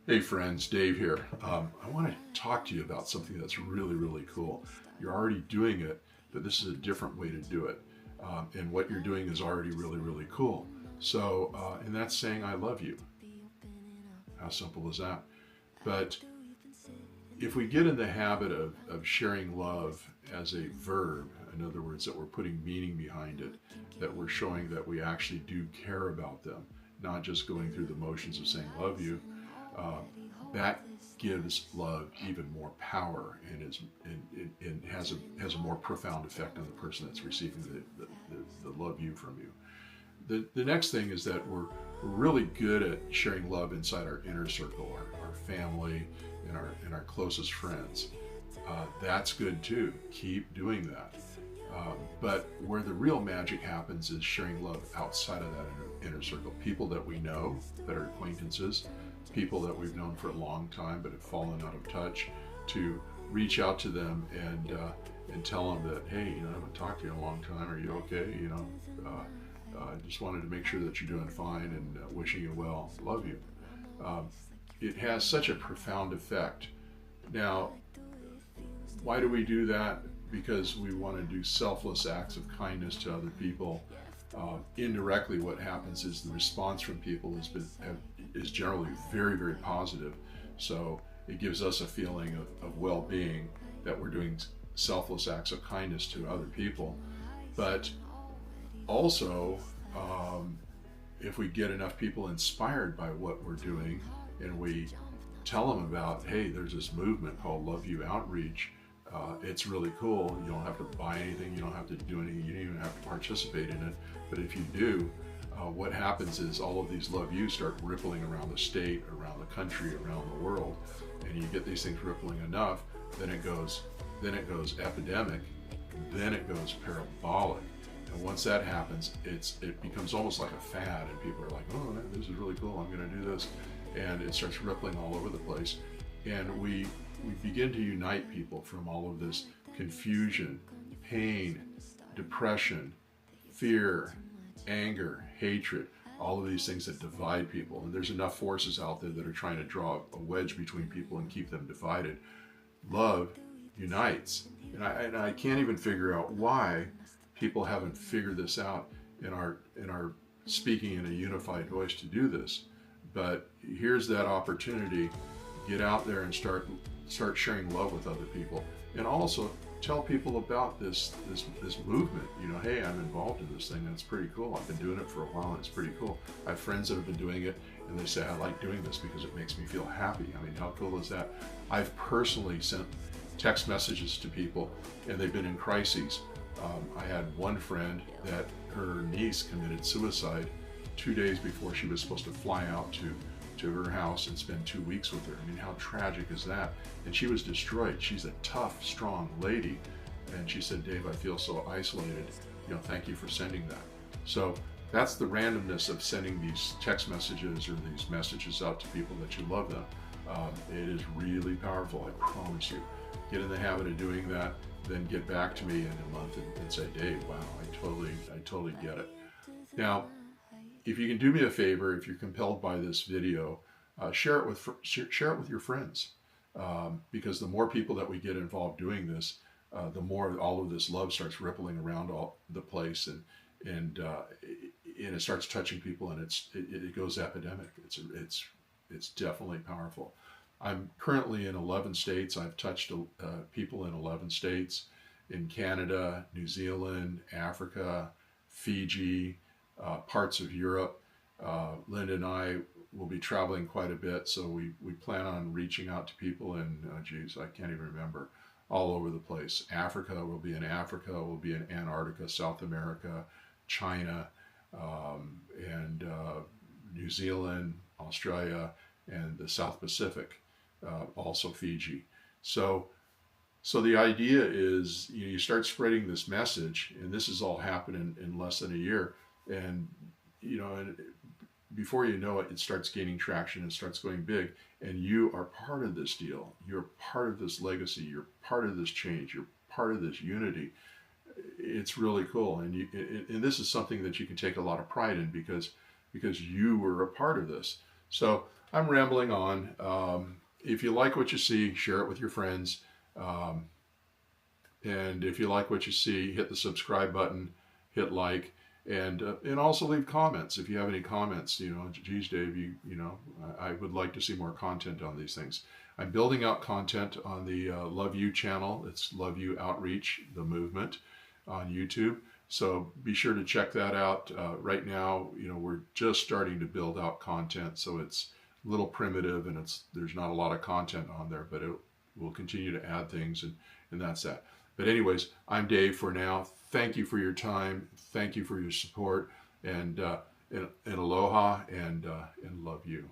Hey friends, Dave here. I want to talk to you about something that's really, really cool. You're already doing it, but this is a different way to do it. And what you're doing is already really, really cool. And that's saying I love you. How simple is that? But if we get in the habit of sharing love as a verb, in other words, that we're putting meaning behind it, that we're showing that we actually do care about them, not just going through the motions of saying love you, uh, that gives love even more power and has a more profound effect on the person that's receiving the love you from you. The next thing is that we're really good at sharing love inside our inner circle, our family, and our closest friends. That's good too. Keep doing that. But where the real magic happens is sharing love outside of that inner circle. People that we know, that are acquaintances, people that we've known for a long time but have fallen out of touch, to reach out to them and tell them that, hey, I haven't talked to you in a long time. Are you okay? Just wanted to make sure that you're doing fine and wishing you well. Love you. Um, it has such a profound effect. Now, why do we do that? Because we want to do selfless acts of kindness to other people. Indirectly, what happens is the response from people is generally very, very positive. So it gives us a feeling of well-being that we're doing selfless acts of kindness to other people. But also, um, if we get enough people inspired by what we're doing and we tell them about, hey, there's this movement called Love You Outreach. It's really cool. You don't have to buy anything. You don't have to do anything. You don't even have to participate in it. But if you do, what happens is all of these Love You start rippling around the state, around the country, around the world, and you get these things rippling enough, then it goes epidemic, then it goes parabolic. And once that happens, it becomes almost like a fad, and people are like, "Oh, man, this is really cool. I'm going to do this," and it starts rippling all over the place. And we begin to unite people from all of this confusion, pain, depression, fear, anger, hatred, all of these things that divide people. And there's enough forces out there that are trying to draw a wedge between people and keep them divided. Love unites. And I can't even figure out why people haven't figured this out in our speaking in a unified voice to do this. But here's that opportunity. Get out there and start sharing love with other people, and also tell people about this movement. Hey, I'm involved in this thing, and it's pretty cool. I've been doing it for a while, and it's pretty cool. I have friends that have been doing it, and they say I like doing this because it makes me feel happy. I mean, how cool is that? I've personally sent text messages to people, and they've been in crises. I had one friend that her niece committed suicide 2 days before she was supposed to fly out to her house and spend 2 weeks with her. I mean, how tragic is that? And she was destroyed. She's a tough, strong lady. And she said, Dave, I feel so isolated. Thank you for sending that. So that's the randomness of sending these text messages or these messages out to people that you love them. It is really powerful, I promise you. Get in the habit of doing that, then get back to me in a month and say, Dave, wow, I totally get it. Now, if you can do me a favor, if you're compelled by this video, share it with your friends, because the more people that we get involved doing this, the more all of this love starts rippling around all the place, and it starts touching people, and it goes epidemic. It's definitely powerful. I'm currently in 11 states. I've touched people in 11 states, in Canada, New Zealand, Africa, Fiji, parts of Europe. Linda and I will be traveling quite a bit, so we plan on reaching out to people in, geez, I can't even remember, all over the place. Africa, we'll be in Antarctica, South America, China, and New Zealand, Australia, and the South Pacific, also Fiji. So the idea is, you start spreading this message, and this has all happened in less than a year, and and before you know it, it starts gaining traction and starts going big, and you are part of this deal. You're part of this legacy. You're part of this change. You're part of this unity. It's really cool, and this is something that you can take a lot of pride in because you were a part of this. So I'm rambling on. If you like what you see, share it with your friends. Um, and if you like what you see, hit the subscribe button, hit like, and also leave comments if you have any comments. You know, geez, Dave, I would like to see more content on these things. I'm building out content on the Love You channel. It's Love You Outreach, the movement, on YouTube. So be sure to check that out. Right now, we're just starting to build out content, so it's a little primitive and there's not a lot of content on there, but we'll continue to add things, and that's that. But anyways, I'm Dave for now. Thank you for your time. Thank you for your support, and aloha, and love you.